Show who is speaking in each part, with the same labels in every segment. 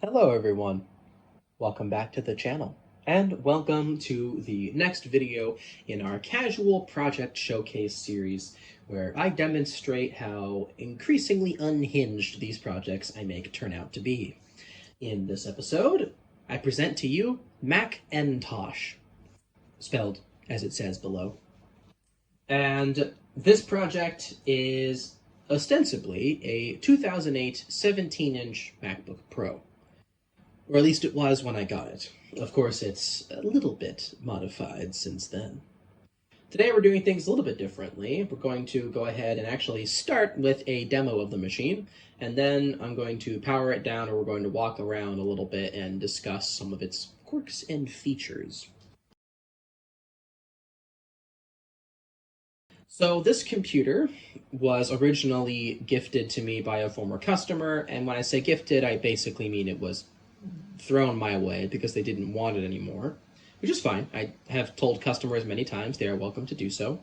Speaker 1: Hello everyone, welcome back to the channel, and welcome to the next video in our casual project showcase series where I demonstrate how increasingly unhinged these projects I make turn out to be. In this episode, I present to you MacNTosh, spelled as it says below. And this project is ostensibly a 2008 17-inch MacBook Pro. Or at least it was when I got it. Of course, it's a little bit modified since then. Today we're doing things a little bit differently. We're going to go ahead and actually start with a demo of the machine, and then I'm going to power it down, and we're going to walk around a little bit and discuss some of its quirks and features. So this computer was originally gifted to me by a former customer, and when I say gifted, I basically mean it was thrown my way because they didn't want it anymore, which is fine. I have told customers many times they are welcome to do so.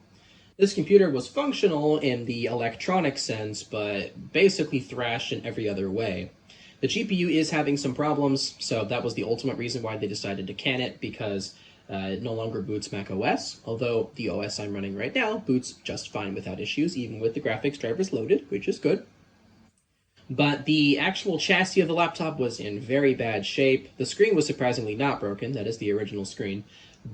Speaker 1: This computer was functional in the electronic sense, but basically thrashed in every other way. The GPU is having some problems, so that was the ultimate reason why they decided to can it, because it no longer boots Mac OS, although the OS I'm running right now boots just fine without issues, even with the graphics drivers loaded, which is good. But the actual chassis of the laptop was in very bad shape. The screen was surprisingly not broken, that is the original screen,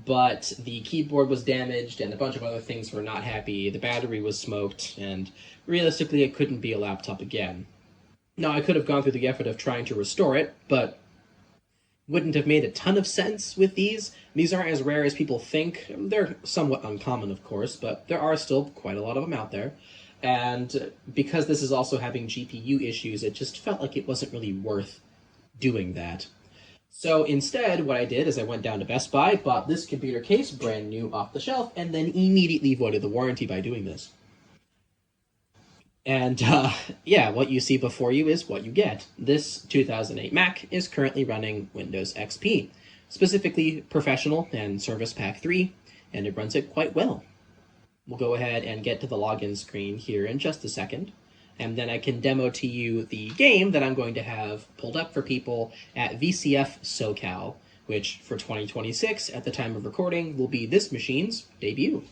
Speaker 1: but the keyboard was damaged and a bunch of other things were not happy. The battery was smoked, and realistically it couldn't be a laptop again. Now, I could have gone through the effort of trying to restore it, but wouldn't have made a ton of sense with these. These aren't as rare as people think. They're somewhat uncommon, of course, but there are still quite a lot of them out there. And because this is also having GPU issues, it just felt like it wasn't really worth doing that. So instead, what I did is I went down to Best Buy, bought this computer case, brand new off the shelf, and then immediately voided the warranty by doing this. And yeah, what you see before you is what you get. This 2008 Mac is currently running Windows XP, specifically Professional and Service Pack 3, and it runs it quite well. We'll go ahead and get to the login screen here in just a second, and then I can demo to you the game that I'm going to have pulled up for people at VCF SoCal, which for 2026, at the time of recording, will be this machine's debut.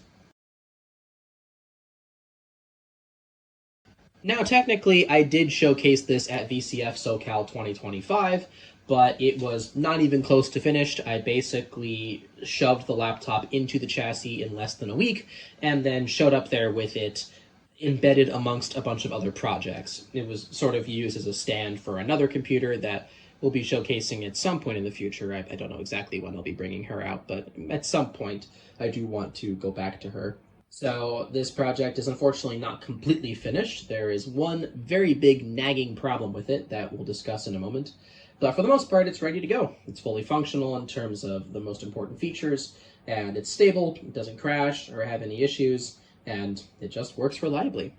Speaker 1: Now, technically, I did showcase this at VCF SoCal 2025, but it was not even close to finished. I basically shoved the laptop into the chassis in less than a week, and then showed up there with it embedded amongst a bunch of other projects. It was sort of used as a stand for another computer that we'll be showcasing at some point in the future. I don't know exactly when I'll be bringing her out, but at some point I do want to go back to her. So this project is unfortunately not completely finished. There is one very big nagging problem with it that we'll discuss in a moment. But for the most part, it's ready to go. It's fully functional in terms of the most important features, and it's stable, it doesn't crash or have any issues, and it just works reliably.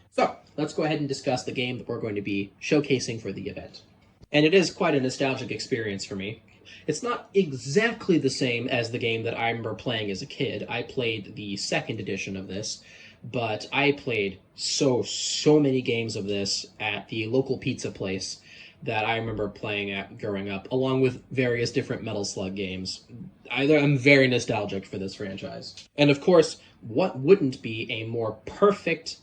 Speaker 1: So let's go ahead and discuss the game that we're going to be showcasing for the event. And it is quite a nostalgic experience for me. It's not exactly the same as the game that I remember playing as a kid. I played the second edition of this, but I played so many games of this at the local pizza place that I remember playing at growing up, along with various different Metal Slug games. I'm very nostalgic for this franchise. And of course, what wouldn't be a more perfect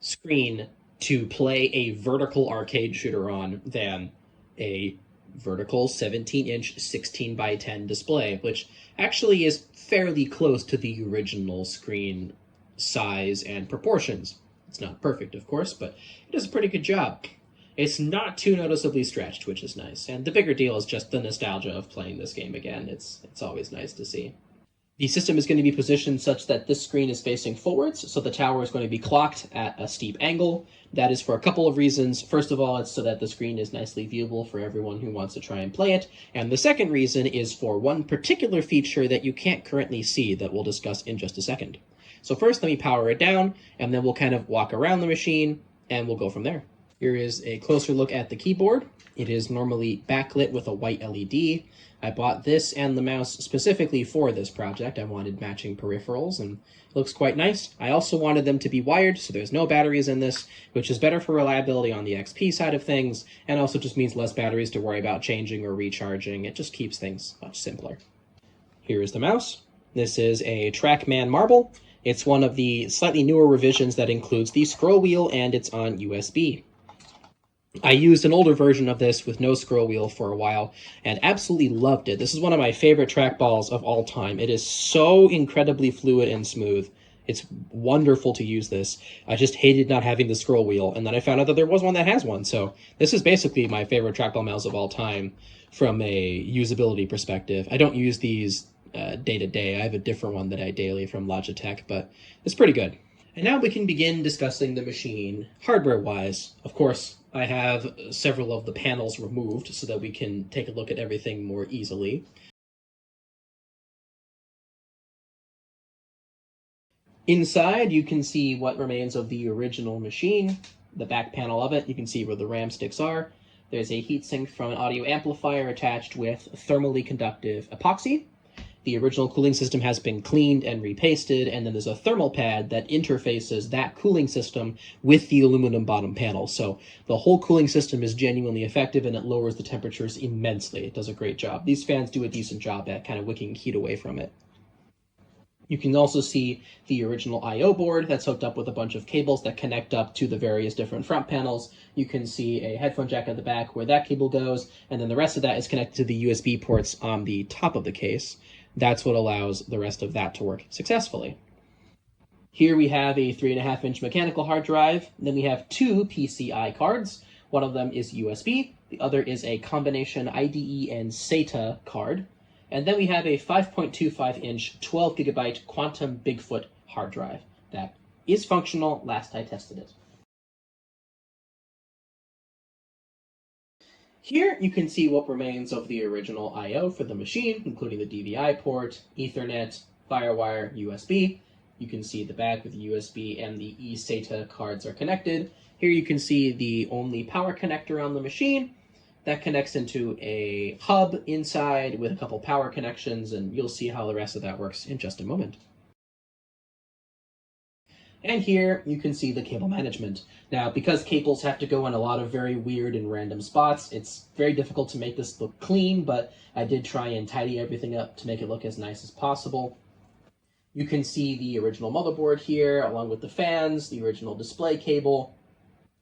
Speaker 1: screen to play a vertical arcade shooter on than a vertical 17-inch 16 by 10 display, which actually is fairly close to the original screen size and proportions. It's not perfect, of course, but it does a pretty good job. It's not too noticeably stretched, which is nice, and the bigger deal is just the nostalgia of playing this game again. It's always nice to see. The system is going to be positioned such that this screen is facing forwards, so the tower is going to be clocked at a steep angle. That is for a couple of reasons. First of all, it's so that the screen is nicely viewable for everyone who wants to try and play it. And the second reason is for one particular feature that you can't currently see that we'll discuss in just a second. So first, let me power it down, and then we'll kind of walk around the machine, and we'll go from there. Here is a closer look at the keyboard. It is normally backlit with a white LED. I bought this and the mouse specifically for this project. I wanted matching peripherals, and it looks quite nice. I also wanted them to be wired, so there's no batteries in this, which is better for reliability on the XP side of things, and also just means less batteries to worry about changing or recharging. It just keeps things much simpler. Here is the mouse. This is a TrackMan Marble. It's one of the slightly newer revisions that includes the scroll wheel, and it's on USB. I used an older version of this with no scroll wheel for a while and absolutely loved it. This is one of my favorite trackballs of all time. It is so incredibly fluid and smooth. It's wonderful to use this. I just hated not having the scroll wheel, and then I found out that there was one that has one. So this is basically my favorite trackball mouse of all time from a usability perspective. I don't use these day to day. I have a different one that I daily from Logitech, but it's pretty good. And now we can begin discussing the machine hardware-wise. Of course, I have several of the panels removed so that we can take a look at everything more easily. Inside, you can see what remains of the original machine. The back panel of it, you can see where the RAM sticks are. There's a heatsink from an audio amplifier attached with thermally conductive epoxy. The original cooling system has been cleaned and repasted, and then there's a thermal pad that interfaces that cooling system with the aluminum bottom panel. So the whole cooling system is genuinely effective, and it lowers the temperatures immensely. It does a great job. These fans do a decent job at kind of wicking heat away from it. You can also see the original I/O board that's hooked up with a bunch of cables that connect up to the various different front panels. You can see a headphone jack at the back where that cable goes, and then the rest of that is connected to the USB ports on the top of the case. That's what allows the rest of that to work successfully. Here we have a 3.5-inch mechanical hard drive. Then we have two PCI cards. One of them is USB. The other is a combination IDE and SATA card. And then we have a 5.25-inch 12GB Quantum Bigfoot hard drive that is functional last I tested it. Here you can see what remains of the original I/O for the machine, including the DVI port, Ethernet, FireWire, USB. You can see the back with the USB and the eSATA cards are connected. Here you can see the only power connector on the machine. That connects into a hub inside with a couple power connections, and you'll see how the rest of that works in just a moment. And here you can see the cable management. Now, because cables have to go in a lot of very weird and random spots, it's very difficult to make this look clean, but I did try and tidy everything up to make it look as nice as possible. You can see the original motherboard here, along with the fans, the original display cable,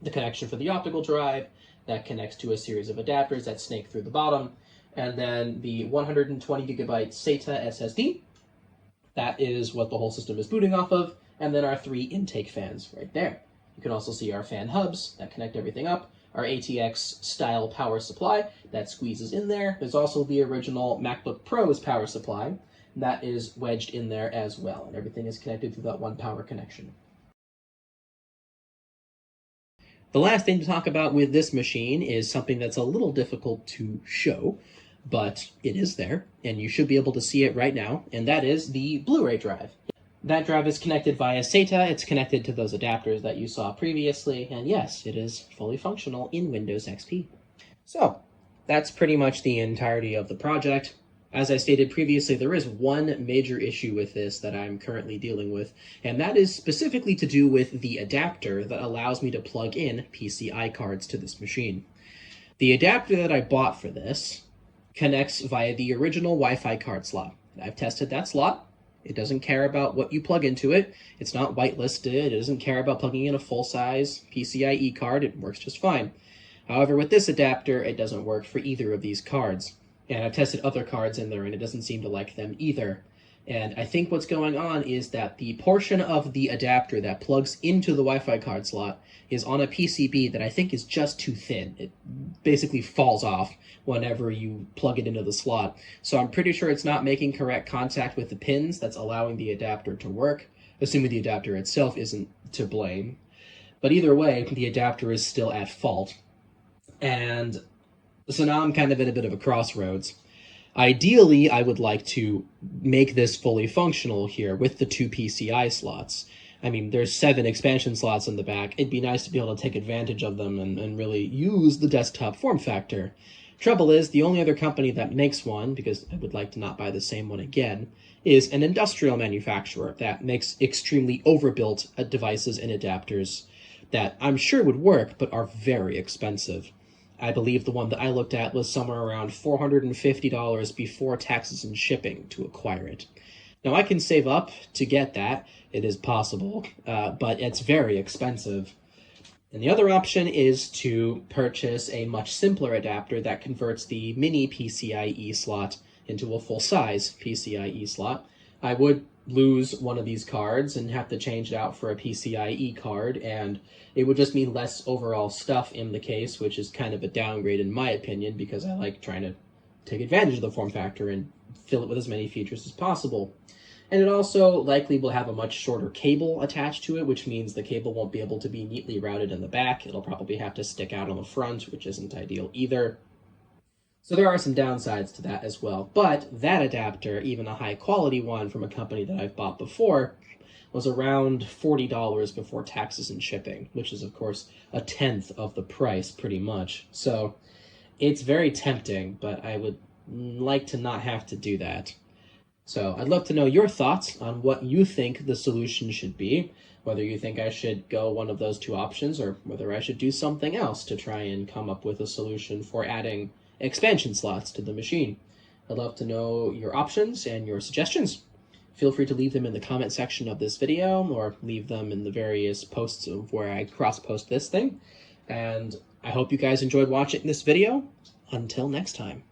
Speaker 1: the connection for the optical drive that connects to a series of adapters that snake through the bottom, and then the 120GB SATA SSD. That is what the whole system is booting off of. And then our three intake fans right there. You can also see our fan hubs that connect everything up, our ATX style power supply that squeezes in there. There's also the original MacBook Pro's power supply that is wedged in there as well, and everything is connected through that one power connection. The last thing to talk about with this machine is something that's a little difficult to show, but it is there, and you should be able to see it right now, and that is the Blu-ray drive. That drive is connected via SATA. It's connected to those adapters that you saw previously, and yes, it is fully functional in Windows XP. So, that's pretty much the entirety of the project. As I stated previously, there is one major issue with this that I'm currently dealing with, and that is specifically to do with the adapter that allows me to plug in PCI cards to this machine. The adapter that I bought for this connects via the original Wi-Fi card slot. I've tested that slot. It doesn't care about what you plug into it. It's not whitelisted. It doesn't care about plugging in a full-size PCIe card. It works just fine. However, with this adapter, it doesn't work for either of these cards. And I've tested other cards in there, and it doesn't seem to like them either. And I think what's going on is that the portion of the adapter that plugs into the Wi-Fi card slot is on a PCB that I think is just too thin. It basically falls off whenever you plug it into the slot. So I'm pretty sure it's not making correct contact with the pins that's allowing the adapter to work, assuming the adapter itself isn't to blame. But either way, the adapter is still at fault. And so now I'm kind of at a bit of a crossroads. Ideally, I would like to make this fully functional here with the two PCI slots. I mean, there's 7 expansion slots in the back. It'd be nice to be able to take advantage of them and really use the desktop form factor. Trouble is, the only other company that makes one, because I would like to not buy the same one again, is an industrial manufacturer that makes extremely overbuilt devices and adapters that I'm sure would work, but are very expensive. I believe the one that I looked at was somewhere around $450 before taxes and shipping to acquire it. Now, I can save up to get that. It is possible, but it's very expensive. And the other option is to purchase a much simpler adapter that converts the mini PCIe slot into a full-size PCIe slot. I would lose one of these cards and have to change it out for a PCIe card, and it would just mean less overall stuff in the case, which is kind of a downgrade in my opinion, because I like trying to take advantage of the form factor and fill it with as many features as possible. And it also likely will have a much shorter cable attached to it, which means the cable won't be able to be neatly routed in the back. It'll probably have to stick out on the front, which isn't ideal either. So there are some downsides to that as well. But that adapter, even a high quality one from a company that I've bought before, was around $40 before taxes and shipping, which is of course a tenth of the price pretty much. So it's very tempting, but I would like to not have to do that. So I'd love to know your thoughts on what you think the solution should be, whether you think I should go one of those 2 options or whether I should do something else to try and come up with a solution for adding expansion slots to the machine. I'd love to know your options and your suggestions. Feel free to leave them in the comment section of this video or leave them in the various posts of where I cross-post this thing. And I hope you guys enjoyed watching this video. Until next time.